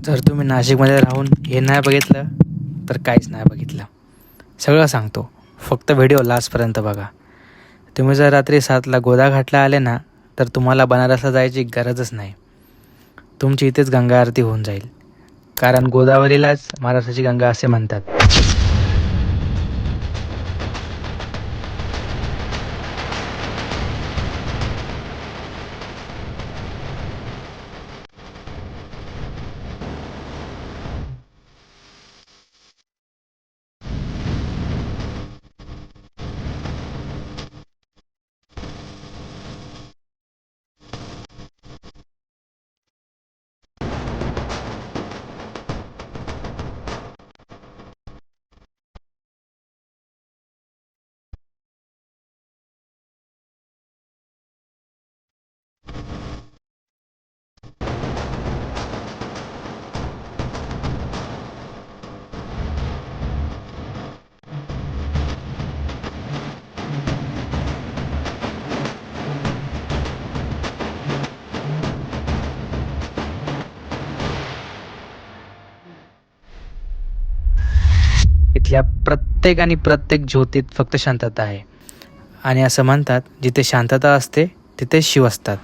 जर तुम्ही नाशिकमध्ये राहून हे नाही बघितलं तर काहीच नाही बघितलं. सगळं सांगतो, फक्त व्हिडिओ लास्टपर्यंत बघा. तुम्ही जर रात्री 7ला गोदाघाटला आले ना तर तुम्हाला बनारसला जायची गरजच नाही. तुमची इथेच गंगा आरती होऊन जाईल, कारण गोदावरीलाच महाराष्ट्राची गंगा असे म्हणतात. इथल्या प्रत्येक ज्योतीत फक्त शांतता आहे. आणि असं म्हणतात, जिथे शांतता असते तिथे शिव असतात.